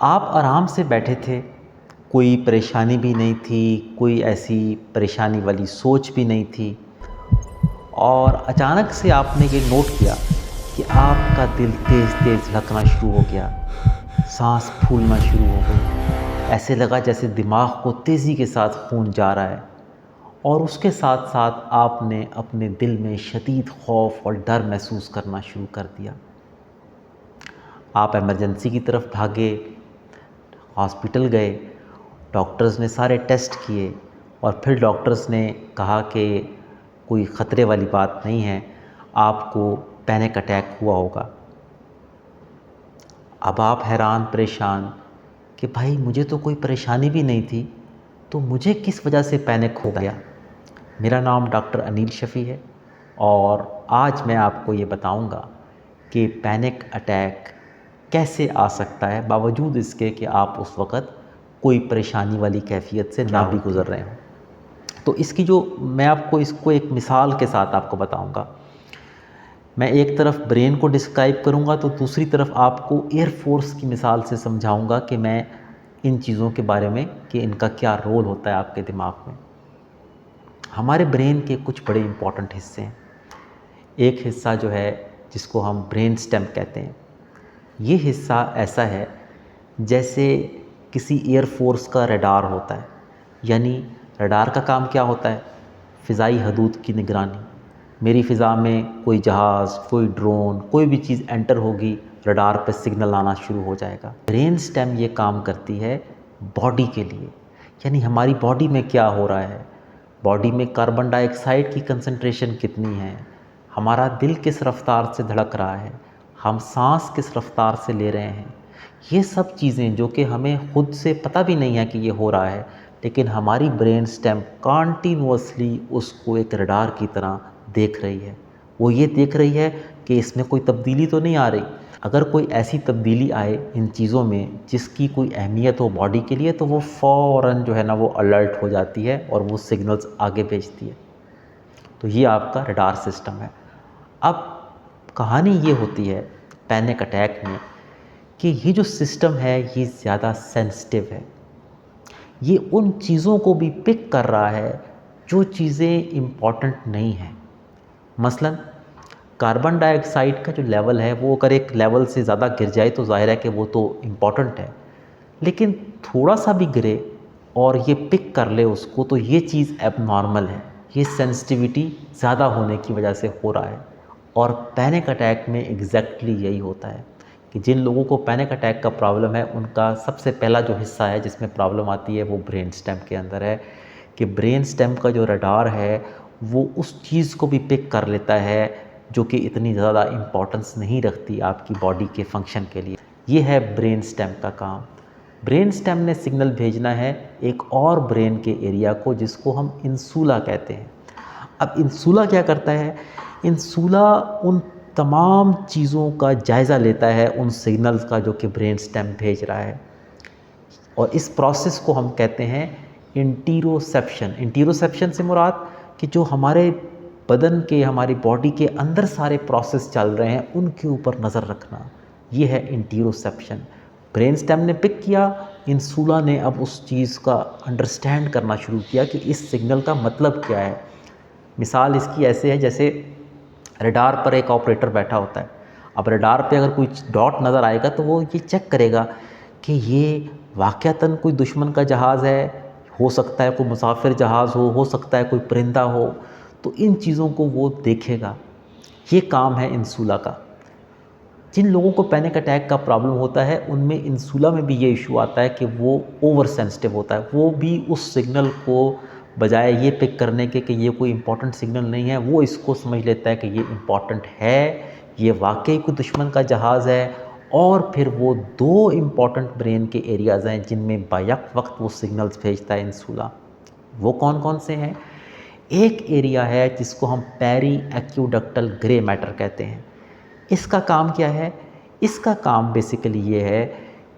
आप आराम से बैठे थे, कोई परेशानी भी नहीं थी, कोई ऐसी परेशानी वाली सोच भी नहीं थी और अचानक से आपने ये नोट किया कि आपका दिल तेज़-तेज़ धड़कना शुरू हो गया, साँस फूलना शुरू हो गई। ऐसे लगा जैसे दिमाग को तेज़ी के साथ खून जा रहा है और उसके साथ-साथ आपने अपने दिल में शदीद खौफ़ और डर महसूस करना शुरू कर दिया। आप इमरजेंसी की तरफ भागे, हॉस्पिटल गए, डॉक्टर्स ने सारे टेस्ट किए और फिर डॉक्टर्स ने कहा कि कोई ख़तरे वाली बात नहीं है, आपको पैनिक अटैक हुआ होगा। अब आप हैरान परेशान कि भाई मुझे तो कोई परेशानी भी नहीं थी, तो मुझे किस वजह से पैनिक हो गया। मेरा नाम डॉक्टर अनिल शफ़ी है और आज मैं आपको ये बताऊंगा कि पैनिक अटैक कैसे आ सकता है बावजूद इसके कि आप उस वक़्त कोई परेशानी वाली कैफ़ियत से ना भी गुज़र रहे हों। तो इसकी जो मैं आपको इसको एक मिसाल के साथ आपको बताऊंगा। मैं एक तरफ ब्रेन को डिस्क्राइब करूंगा तो दूसरी तरफ आपको एयर फोर्स की मिसाल से समझाऊंगा कि मैं इन चीज़ों के बारे में कि इनका क्या रोल होता है आपके दिमाग में। हमारे ब्रेन के कुछ बड़े इंपॉर्टेंट हिस्से हैं। एक हिस्सा जो है जिसको हम ब्रेन स्टेम कहते हैं, ये हिस्सा ऐसा है जैसे किसी एयर फोर्स का रडार होता है। यानी रडार का काम क्या होता है? फ़िज़ाई हदूद की निगरानी। मेरी फ़िज़ा में कोई जहाज़, कोई ड्रोन, कोई भी चीज़ एंटर होगी, रडार पे सिग्नल आना शुरू हो जाएगा। ब्रेन स्टेम ये काम करती है बॉडी के लिए, यानी हमारी बॉडी में क्या हो रहा है, बॉडी में कार्बन डाइऑक्साइड की कंसंट्रेशन कितनी है, हमारा दिल किस रफ़्तार से धड़क रहा है, हम सांस किस रफ़्तार से ले रहे हैं। ये सब चीज़ें जो कि हमें खुद से पता भी नहीं है कि ये हो रहा है, लेकिन हमारी ब्रेन स्टेम कॉन्टीन्यूअसली उसको एक रडार की तरह देख रही है। वो ये देख रही है कि इसमें कोई तब्दीली तो नहीं आ रही। अगर कोई ऐसी तब्दीली आए इन चीज़ों में जिसकी कोई अहमियत हो बॉडी के लिए, तो वो फ़ौरन जो है ना वो अलर्ट हो जाती है और वो सिग्नल्स आगे भेजती है। तो ये आपका रडार सिस्टम है। अब कहानी ये होती है पैनिक अटैक में कि ये जो सिस्टम है ये ज़्यादा सेंसिटिव है। ये उन चीज़ों को भी पिक कर रहा है जो चीज़ें इम्पॉर्टेंट नहीं हैं। मसलन कार्बन डाइऑक्साइड का जो लेवल है वो अगर एक लेवल से ज़्यादा गिर जाए तो ज़ाहिर है कि वो तो इम्पॉर्टेंट है, लेकिन थोड़ा सा भी गिरे और ये पिक कर ले उसको तो ये चीज़ एबनॉर्मल है। ये सेंसिटिविटी ज़्यादा होने की वजह से हो रहा है। और पैनिक अटैक में एग्जैक्टली यही होता है कि जिन लोगों को पैनिक अटैक का प्रॉब्लम है उनका सबसे पहला जो हिस्सा है जिसमें प्रॉब्लम आती है वो ब्रेन स्टेम के अंदर है कि ब्रेन स्टेम का जो रडार है वो उस चीज़ को भी पिक कर लेता है जो कि इतनी ज़्यादा इम्पोर्टेंस नहीं रखती आपकी बॉडी के फंक्शन के लिए। ये है ब्रेन स्टेम का काम। ब्रेन स्टेम ने सिग्नल भेजना है एक और ब्रेन के एरिया को जिसको हम इंसुला कहते हैं। अब इंसुला क्या करता है? इंसुला उन तमाम चीज़ों का जायज़ा लेता है, उन सिग्नल्स का जो कि ब्रेन स्टेम भेज रहा है, और इस प्रोसेस को हम कहते हैं इंटीरोसेप्शन। इंटीरोसेप्शन से मुराद कि जो हमारे बदन के, हमारी बॉडी के अंदर सारे प्रोसेस चल रहे हैं उनके ऊपर नज़र रखना, ये है इंटीरोसेप्शन। ब्रेन स्टेम ने पिक किया, इंसुला ने अब उस चीज़ का अंडरस्टैंड करना शुरू किया कि इस सिग्नल का मतलब क्या है। मिसाल इसकी ऐसे है जैसे रडार पर एक ऑपरेटर बैठा होता है। अब रडार पे अगर कोई डॉट नज़र आएगा तो वो ये चेक करेगा कि ये वाक़यातन कोई दुश्मन का जहाज़ है, हो सकता है कोई मुसाफिर जहाज़ हो सकता है कोई परिंदा हो, तो इन चीज़ों को वो देखेगा। ये काम है इंसुला का। जिन लोगों को पैनिक अटैक का प्रॉब्लम होता है उनमें इंसुला में भी ये इशू आता है कि वो ओवर सेंसिटिव होता है। वो भी उस सिग्नल को बजाय ये पिक करने के कि ये कोई इम्पोर्टेंट सिग्नल नहीं है, वो इसको समझ लेता है कि ये इम्पोर्टेंट है, ये वाकई कोई दुश्मन का जहाज़ है। और फिर वो दो इम्पॉर्टेंट ब्रेन के एरियाज़ हैं जिनमें बैक वक्त वो सिग्नल्स भेजता है इंसुला। वो कौन कौन से हैं? एक एरिया है जिसको हम पेरी एक्यूडक्टल ग्रे मैटर कहते हैं। इसका काम क्या है? इसका काम बेसिकली ये है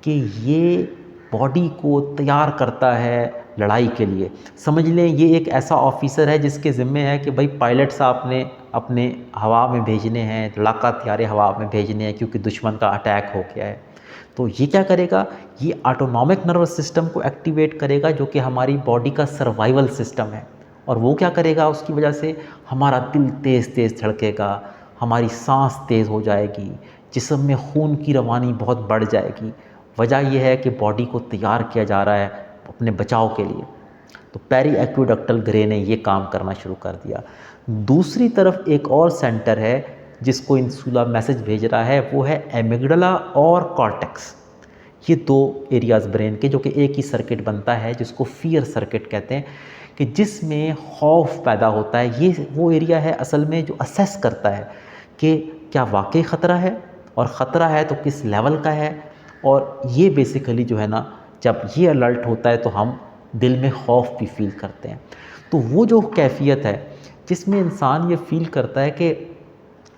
कि ये बॉडी को तैयार करता है लड़ाई के लिए। समझ लें ये एक ऐसा ऑफिसर है जिसके ज़िम्मे है कि भाई पायलट्स आपने अपने हवा में भेजने हैं, लड़ाका हथियारे हवा में भेजने हैं क्योंकि दुश्मन का अटैक हो गया है। तो ये क्या करेगा, ये ऑटोनॉमिक नर्वस सिस्टम को एक्टिवेट करेगा जो कि हमारी बॉडी का सर्वाइवल सिस्टम है। और वो क्या करेगा, उसकी वजह से हमारा दिल तेज़ तेज़ धड़केगा, हमारी सांस तेज़ हो जाएगी, जिस्म में खून की रवानी बहुत बढ़ जाएगी। वजह यह है कि बॉडी को तैयार किया जा रहा है अपने बचाव के लिए। तो पेरी एक्विडक्टल ग्रे ने ये काम करना शुरू कर दिया। दूसरी तरफ एक और सेंटर है जिसको इंसुला मैसेज भेज रहा है, वो है एमिगडाला और कॉर्टेक्स। ये दो एरियाज़ ब्रेन के जो कि एक ही सर्किट बनता है जिसको फियर सर्किट कहते हैं, कि जिसमें खौफ पैदा होता है। ये वो एरिया है असल में जो असेस करता है कि क्या वाकई ख़तरा है, और ख़तरा है तो किस लेवल का है। और ये बेसिकली जो है ना, जब ये अलर्ट होता है तो हम दिल में खौफ भी फील करते हैं। तो वो जो कैफियत है जिसमें इंसान ये फील करता है कि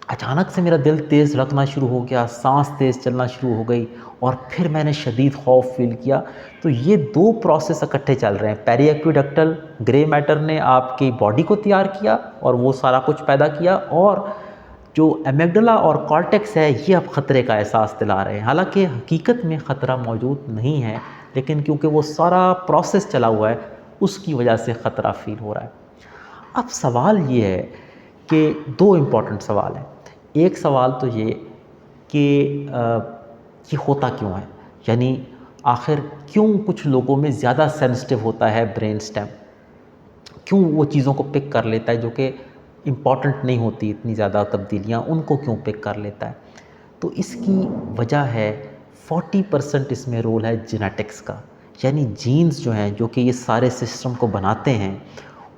अचानक से मेरा दिल तेज़ धड़कना शुरू हो गया, सांस तेज़ चलना शुरू हो गई और फिर मैंने शदीद खौफ फील किया, तो ये दो प्रोसेस इकट्ठे चल रहे हैं। पेरी एक्विडक्टल ग्रे मैटर ने आपकी बॉडी को तैयार किया और वो सारा कुछ पैदा किया, और जो एमिगडाला और कॉर्टेक्स है ये अब ख़तरे का एहसास दिला रहे हैं। हालांकि हकीकत में ख़तरा मौजूद नहीं है, लेकिन क्योंकि वो सारा प्रोसेस चला हुआ है उसकी वजह से ख़तरा फील हो रहा है। अब सवाल ये है कि दो इम्पॉर्टेंट सवाल हैं। एक सवाल तो ये कि ये होता क्यों है, यानी आखिर क्यों कुछ लोगों में ज़्यादा सेंसिटिव होता है ब्रेन स्टेम, क्यों वो चीज़ों को पिक कर लेता है जो कि इम्पॉर्टेंट नहीं होती, इतनी ज़्यादा तब्दीलियाँ उनको क्यों पिक कर लेता है। तो इसकी वजह है 40% इसमें रोल है जेनेटिक्स का, यानी जीन्स जो हैं जो कि ये सारे सिस्टम को बनाते हैं,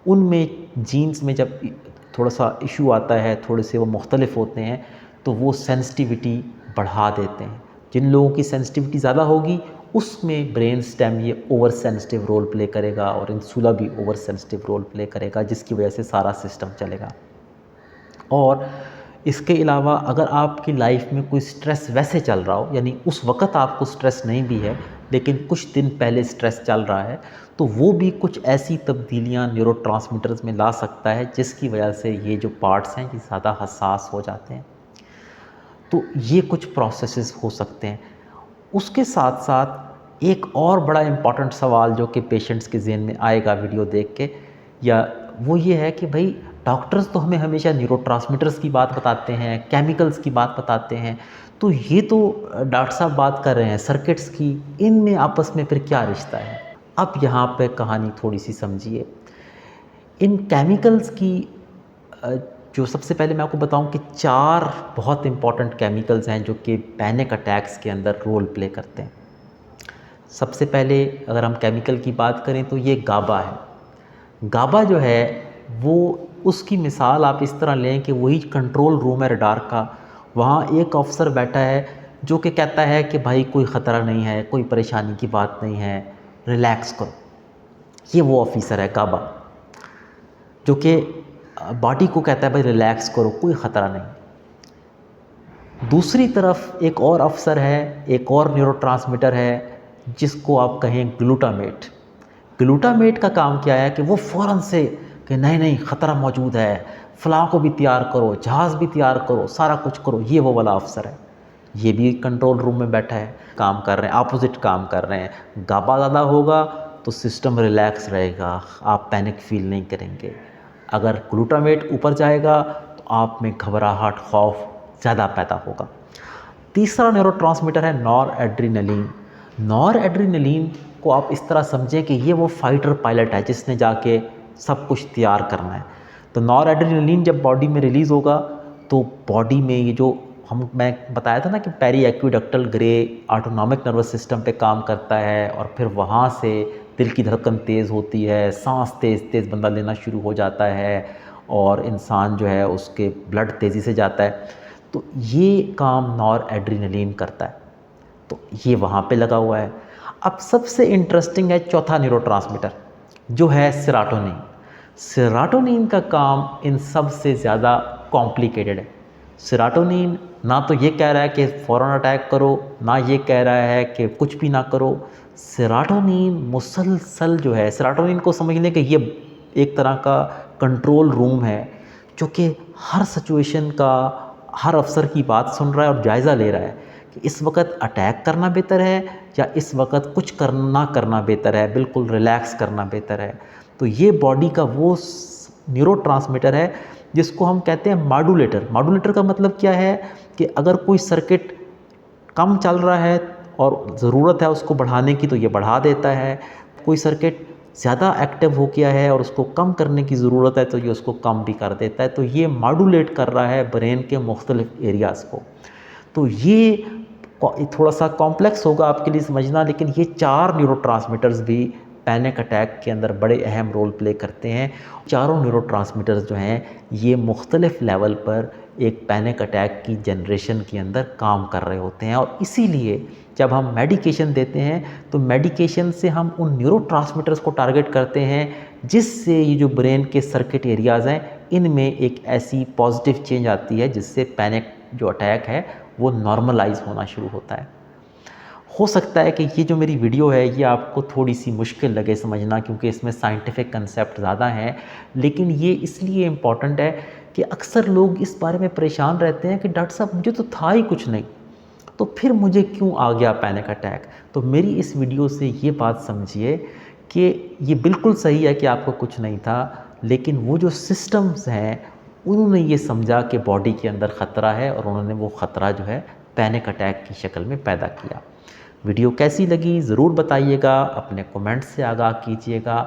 उनमें जीन्स में जब थोड़ा सा इशू आता है, थोड़े से वो मुख्तलिफ होते हैं, तो वो सेंसिटिविटी बढ़ा देते हैं। जिन लोगों की सेंसिटिविटी ज़्यादा होगी उसमें ब्रेन स्टेम ये ओवर सेंसिटिव रोल प्ले करेगा और इंसुला भी ओवर सेंसिटिव रोल प्ले करेगा, जिसकी वजह से सारा सिस्टम चलेगा। और इसके अलावा अगर आपकी लाइफ में कोई स्ट्रेस वैसे चल रहा हो, यानी उस वक़्त आपको स्ट्रेस नहीं भी है लेकिन कुछ दिन पहले स्ट्रेस चल रहा है, तो वो भी कुछ ऐसी तब्दीलियाँ न्यूरोट्रांसमीटर्स में ला सकता है जिसकी वजह से ये जो पार्ट्स हैं ये ज़्यादा हसास हो जाते हैं। तो ये कुछ प्रोसेसेस हो सकते हैं। उसके साथ साथ एक और बड़ा इम्पॉर्टेंट सवाल जो कि पेशेंट्स के ज़हन में आएगा वीडियो देख के, या वो ये है कि भाई डॉक्टर्स तो हमें हमेशा न्यूरोट्रांसमीटर्स की बात बताते हैं, केमिकल्स की बात बताते हैं, तो ये तो डॉक्टर साहब बात कर रहे हैं सर्किट्स की, इनमें आपस में फिर क्या रिश्ता है। अब यहाँ पे कहानी थोड़ी सी समझिए। इन केमिकल्स की जो सबसे पहले मैं आपको बताऊं कि 4 बहुत इंपॉर्टेंट केमिकल्स हैं जो कि पैनिक अटैक्स के अंदर रोल प्ले करते हैं। सबसे पहले अगर हम केमिकल की बात करें तो ये गाबा है। गाबा जो है वो, उसकी मिसाल आप इस तरह लें कि वही कंट्रोल रूम है रडार का, वहाँ एक अफसर बैठा है जो कि कहता है कि भाई कोई ख़तरा नहीं है, कोई परेशानी की बात नहीं है, रिलैक्स करो। ये वो ऑफिसर है गाबा, जो कि बॉडी को कहता है भाई रिलैक्स करो, कोई ख़तरा नहीं। दूसरी तरफ एक और अफसर है, एक और न्यूरोट्रांसमीटर है जिसको आप कहें ग्लूटामेट। ग्लूटामेट का काम क्या है कि वो फ़ौरन से कि नहीं नहीं ख़तरा मौजूद है, फ़लाँ को भी तैयार करो, जहाज़ भी तैयार करो, सारा कुछ करो। ये वो वाला अफसर है, ये भी कंट्रोल रूम में बैठा है, काम कर रहे हैं, अपोजिट काम कर रहे हैं। गाबा ज़्यादा होगा तो सिस्टम रिलैक्स रहेगा, आप पैनिक फील नहीं करेंगे। अगर ग्लूटामेट ऊपर जाएगा तो आप में घबराहट, खौफ ज़्यादा पैदा होगा। तीसरा न्यूरोट्रांसमीटर है नॉर एड्रीनलिन। नॉर एड्रीनलिन को आप इस तरह समझें कि ये वो फाइटर पायलट है जिसने जाके सब कुछ तैयार करना है। तो नॉर एड्रीनलिन जब बॉडी में रिलीज़ होगा तो बॉडी में ये जो मैं बताया था ना कि periaqueductal grey autonomic nervous system पे काम करता है, और फिर वहाँ से दिल की धड़कन तेज़ होती है, सांस तेज़ तेज़ बंदा लेना शुरू हो जाता है, और इंसान जो है उसके ब्लड तेज़ी से जाता है। तो ये काम नॉर एड्रीनलिन करता है, तो ये वहाँ पे लगा हुआ है। अब सबसे इंटरेस्टिंग है चौथा न्यूरोट्रांसमीटर जो है सेरोटोनिन। सेरोटोनिन का काम इन सब से ज़्यादा कॉम्प्लिकेटेड है। सेरोटोनिन ना तो ये कह रहा है कि फ़ौरन अटैक करो, ना ये कह रहा है कि कुछ भी ना करो। सेरोटोनिन मुसलसल जो है, सेरोटोनिन को समझ लें कि ये एक तरह का कंट्रोल रूम है जो कि हर सिचुएशन का, हर अफसर की बात सुन रहा है और जायज़ा ले रहा है कि इस वक्त अटैक करना बेहतर है या इस वक्त कुछ करना करना बेहतर है, बिल्कुल रिलैक्स करना बेहतर है। तो ये बॉडी का वो न्यूरोट्रांसमीटर है जिसको हम कहते हैं मॉड्यूलेटर। मॉड्यूलेटर का मतलब क्या है कि अगर कोई सर्किट कम चल रहा है और ज़रूरत है उसको बढ़ाने की तो ये बढ़ा देता है, कोई सर्किट ज़्यादा एक्टिव हो गया है और उसको कम करने की ज़रूरत है तो ये उसको कम भी कर देता है। तो ये मॉड्यूलेट कर रहा है ब्रेन के मुख्तलिफ एरियाज़ को। तो ये थोड़ा सा कॉम्प्लेक्स होगा आपके लिए समझना, लेकिन ये 4 न्यूरोट्रांसमीटर्स भी पैनिक अटैक के अंदर बड़े अहम रोल प्ले करते हैं। चारों न्यूरोट्रांसमीटर्स जो हैं ये मुख्तलिफ लेवल पर एक पैनिक अटैक की जनरेशन के अंदर काम कर रहे होते हैं। और इसीलिए जब हम मेडिकेशन देते हैं तो मेडिकेशन से हम उन न्यूरोट्रांसमीटर्स को टारगेट करते हैं जिससे ये जो ब्रेन के सर्किट एरियाज़ हैं इनमें एक ऐसी पॉजिटिव चेंज आती है जिससे पैनिक जो अटैक है वो नॉर्मलाइज होना शुरू होता है। हो सकता है कि ये जो मेरी वीडियो है ये आपको थोड़ी सी मुश्किल लगे समझना, क्योंकि इसमें साइंटिफिक कंसेप्ट ज़्यादा हैं, लेकिन ये इसलिए इम्पॉर्टेंट है कि अक्सर लोग इस बारे में परेशान रहते हैं कि डॉक्टर साहब मुझे तो था ही कुछ नहीं, तो फिर मुझे क्यों आ गया पैनिक अटैक। तो मेरी इस वीडियो से ये बात समझिए कि ये बिल्कुल सही है कि आपको कुछ नहीं था, लेकिन वो जो सिस्टम्स हैं उन्होंने ये समझा कि बॉडी के अंदर ख़तरा है और उन्होंने वो ख़तरा जो है पैनिक अटैक की शक्ल में पैदा किया। वीडियो कैसी लगी ज़रूर बताइएगा, अपने कमेंट्स से आगाह कीजिएगा,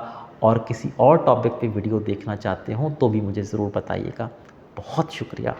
और किसी और टॉपिक पे वीडियो देखना चाहते हो तो भी मुझे ज़रूर बताइएगा। बहुत शुक्रिया।